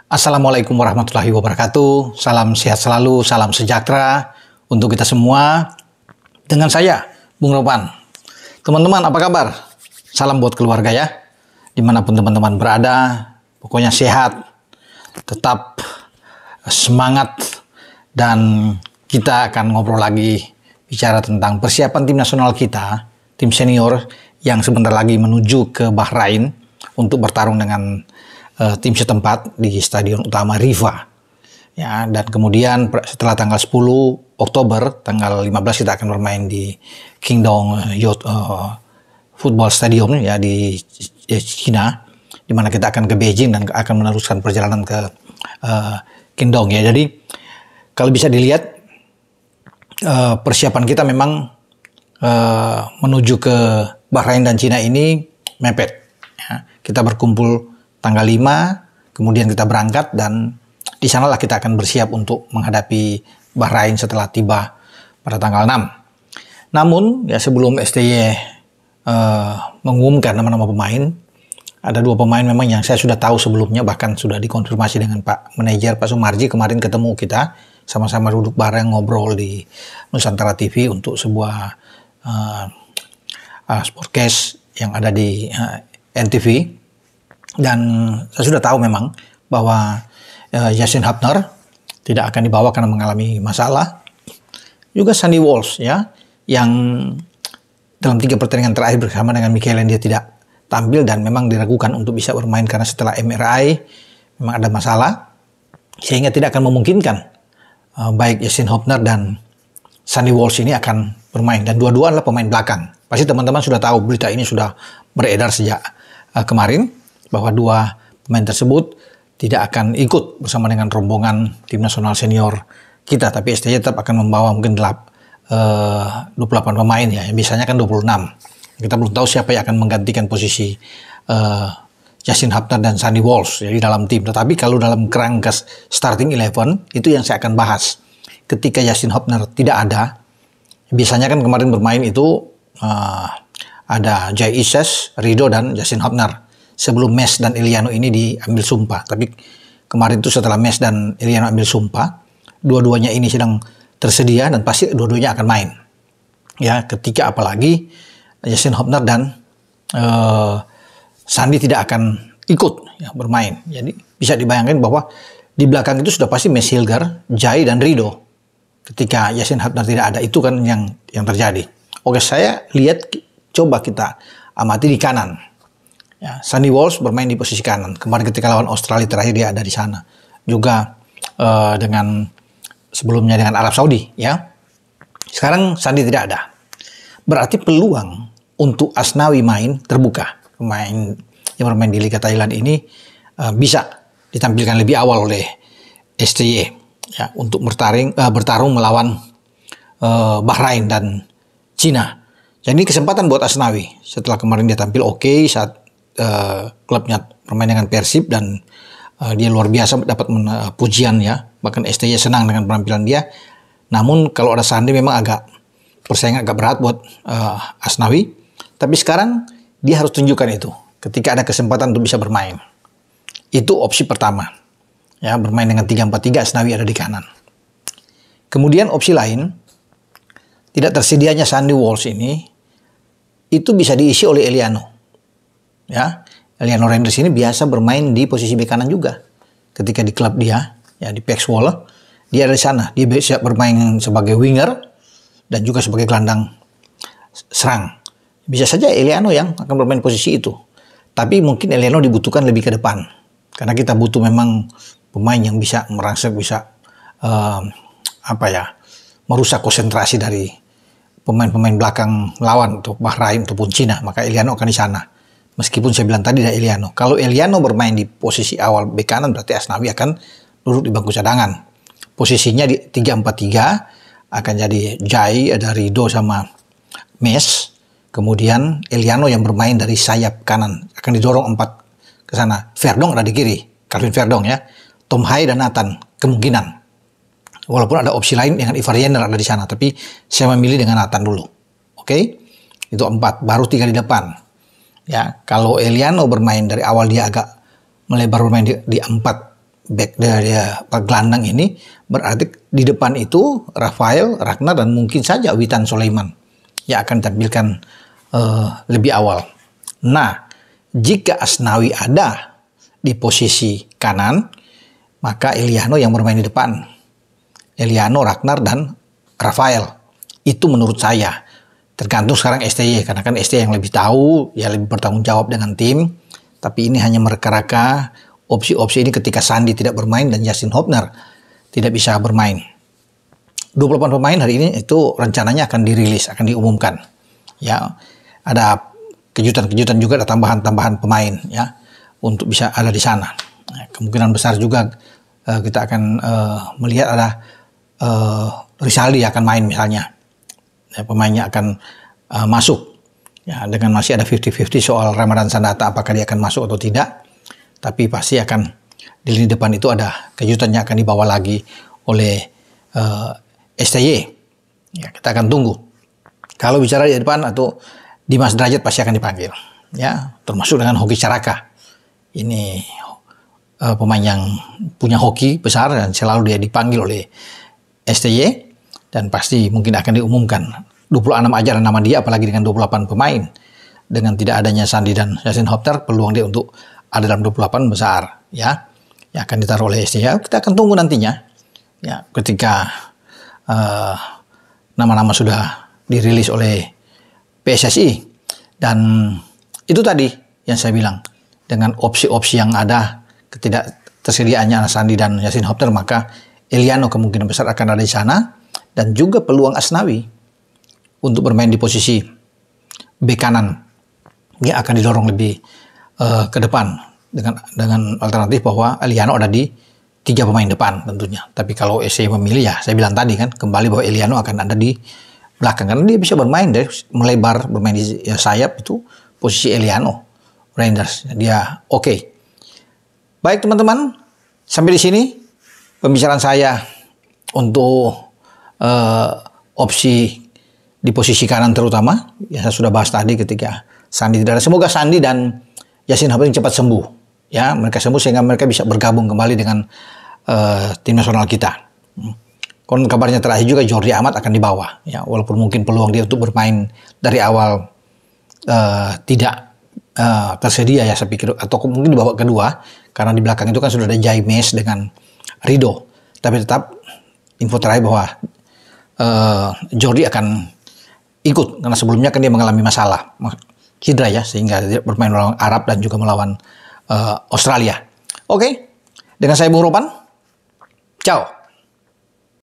Assalamualaikum warahmatullahi wabarakatuh. Salam sehat selalu, salam sejahtera untuk kita semua. Dengan saya, Bung Ropan. Teman-teman, apa kabar? Salam buat keluarga ya. Dimanapun teman-teman berada, pokoknya sehat, tetap semangat, dan kita akan ngobrol lagi bicara tentang persiapan tim nasional kita, tim senior yang sebentar lagi menuju ke Bahrain untuk bertarung dengan tim setempat di Stadion Utama Riva. Ya, dan kemudian setelah tanggal 10 Oktober, tanggal 15 kita akan bermain di Qingdao Youth Football Stadium ya di China, di mana kita akan ke Beijing dan akan meneruskan perjalanan ke Qingdao ya. Jadi kalau bisa dilihat persiapan kita memang menuju ke Bahrain dan China ini mepet. Ya. Kita berkumpul tanggal 5, kemudian kita berangkat dan di sanalah kita akan bersiap untuk menghadapi Bahrain setelah tiba pada tanggal 6. Namun ya sebelum STY mengumumkan nama-nama pemain, ada 2 pemain memang yang saya sudah tahu sebelumnya, bahkan sudah dikonfirmasi dengan Pak Manajer Pak Sumarji. Kemarin ketemu kita, sama-sama duduk bareng ngobrol di Nusantara TV untuk sebuah sportcast yang ada di NTV. Dan saya sudah tahu memang bahwa Yassin Hapner tidak akan dibawa karena mengalami masalah. Juga Sandy Walsh ya, yang dalam 3 pertandingan terakhir bersama dengan Mkhitaryan dia tidak tampil dan memang diragukan untuk bisa bermain karena setelah MRI memang ada masalah, sehingga tidak akan memungkinkan baik Yassin Hapner dan Sandy Walsh ini akan bermain, dan dua-dua adalah pemain belakang. Pasti teman-teman sudah tahu, berita ini sudah beredar sejak kemarin bahwa 2 pemain tersebut tidak akan ikut bersama dengan rombongan tim nasional senior kita, tapi STY tetap akan membawa mungkin 28 pemain ya, yang biasanya kan 26. Kita belum tahu siapa yang akan menggantikan posisi Yassin Hapner dan Sandy Walsh ya, di dalam tim. Tetapi kalau dalam kerangka starting 11 itu yang saya akan bahas. Ketika Yassin Hapner tidak ada, biasanya kan kemarin bermain itu ada Jai Ises, Rido, dan Yassin Hapner sebelum Mes dan Eliano ini diambil sumpah. Tapi kemarin itu setelah Mes dan Eliano ambil sumpah, dua-duanya ini sedang tersedia dan pasti dua-duanya akan main. Ya, ketika apalagi Yassin Hapner dan Sandy tidak akan ikut ya, bermain. Jadi bisa dibayangkan bahwa di belakang itu sudah pasti Mes Hilger, Jai, dan Rido. Ketika Yassin Hapner tidak ada, itu kan yang terjadi. Oke, saya lihat, coba kita amati di kanan. Ya, Sandy Walsh bermain di posisi kanan. Kemarin ketika lawan Australia terakhir dia ada di sana. Juga dengan sebelumnya dengan Arab Saudi ya. Sekarang Sandy tidak ada. Berarti peluang untuk Asnawi main terbuka. Pemain yang bermain di Liga Thailand ini bisa ditampilkan lebih awal oleh STY ya, untuk bertarung melawan Bahrain dan Cina. Jadi kesempatan buat Asnawi setelah kemarin dia tampil oke saat klubnya bermain dengan Persib dan dia luar biasa dapat pujian ya, bahkan STY senang dengan penampilan dia. Namun kalau ada Sandy memang persaingan agak berat buat Asnawi, tapi sekarang dia harus tunjukkan itu ketika ada kesempatan untuk bisa bermain. Itu opsi pertama ya, bermain dengan 3-4-3, Asnawi ada di kanan. Kemudian opsi lain, tidak tersedianya Sandy Walsh ini itu bisa diisi oleh Eliano. Ya, Eliano Randers ini biasa bermain di posisi bek kanan juga. Ketika di klub dia, ya di PEC Zwolle, dia ada di sana. Dia bisa bermain sebagai winger dan juga sebagai gelandang serang. Bisa saja Eliano yang akan bermain posisi itu. Tapi mungkin Eliano dibutuhkan lebih ke depan. Karena kita butuh memang pemain yang bisa merangsek, bisa merusak konsentrasi dari pemain-pemain belakang lawan untuk Bahrain ataupun Cina. Maka Eliano akan di sana. Meskipun saya bilang tadi ada Eliano. Kalau Eliano bermain di posisi awal bek kanan, berarti Asnawi akan duduk di bangku cadangan. Posisinya di 3-4-3 akan jadi Jai, ada Rido sama Mes. Kemudian Eliano yang bermain dari sayap kanan akan didorong 4 ke sana. Verdong ada di kiri, Calvin Verdong ya. Tom Hai dan Nathan kemungkinan. Walaupun ada opsi lain dengan Ivar Jenner ada di sana, tapi saya memilih dengan Nathan dulu. Oke? Itu 4, baru 3 di depan. Ya, kalau Eliano bermain dari awal dia agak melebar bermain di 4 back dari gelandang ini, berarti di depan itu Rafael, Ragnar, dan mungkin saja Witan Sulaiman yang akan ditampilkan lebih awal. Nah, jika Asnawi ada di posisi kanan, maka Eliano yang bermain di depan. Eliano, Ragnar, dan Rafael. Itu menurut saya. Tergantung sekarang STY, karena kan STY yang lebih tahu, ya lebih bertanggung jawab dengan tim. Tapi ini hanya mereka-reka opsi-opsi ini ketika Sandi tidak bermain dan Justin Hubner tidak bisa bermain. 28 pemain hari ini itu rencananya akan dirilis, akan diumumkan. Ya, ada kejutan-kejutan juga, ada tambahan-tambahan pemain ya untuk bisa ada di sana. Kemungkinan besar juga kita akan melihat ada Rizaldi akan main misalnya. Ya, pemainnya akan masuk. Ya, dengan masih ada 50-50 soal Ramadan Sananta apakah dia akan masuk atau tidak. Tapi pasti akan di lini depan itu ada kejutannya akan dibawa lagi oleh STY. Ya, kita akan tunggu. Kalau bicara di depan atau Dimas Derajat pasti akan dipanggil. Ya, termasuk dengan Hoki Caraka. Ini pemain yang punya hoki besar dan selalu dia dipanggil oleh STY dan pasti mungkin akan diumumkan. 26 aja nama dia, apalagi dengan 28 pemain. Dengan tidak adanya Sandi dan Justin Hubner, peluang dia untuk ada dalam 28 besar, ya, yang akan ditaruh oleh STY. Kita akan tunggu nantinya, ya, ketika nama-nama sudah dirilis oleh PSSI. Dan itu tadi yang saya bilang, dengan opsi-opsi yang ada, ketidaktersediaannya Sandi dan Justin Hubner, maka Eliano kemungkinan besar akan ada di sana, dan juga peluang Asnawi untuk bermain di posisi bek kanan, dia akan didorong lebih ke depan dengan alternatif bahwa Eliano ada di 3 pemain depan tentunya. Tapi kalau SC memilih, ya saya bilang tadi kan kembali bahwa Eliano akan ada di belakang karena dia bisa bermain dari melebar, bermain di sayap, itu posisi Eliano Reinders, dia oke. Baik teman-teman, sampai di sini pembicaraan saya untuk opsi di posisi kanan terutama. Ya, saya sudah bahas tadi ketika Sandi tidak ada. Semoga Sandi dan Justin Hubner cepat sembuh. Ya, mereka sembuh sehingga mereka bisa bergabung kembali dengan tim nasional kita. Kon kabarnya terakhir juga Jordi Amat akan dibawa. Ya, walaupun mungkin peluang dia untuk bermain dari awal tidak tersedia, ya saya pikir, atau mungkin di babak kedua karena di belakang itu kan sudah ada Jaimes dengan Rido. Tapi tetap info terakhir bahwa Jordi akan ikut karena sebelumnya kan dia mengalami masalah cedera, ya, sehingga dia bermain melawan Arab dan juga melawan Australia. Oke, dengan saya Bung Ropan, ciao.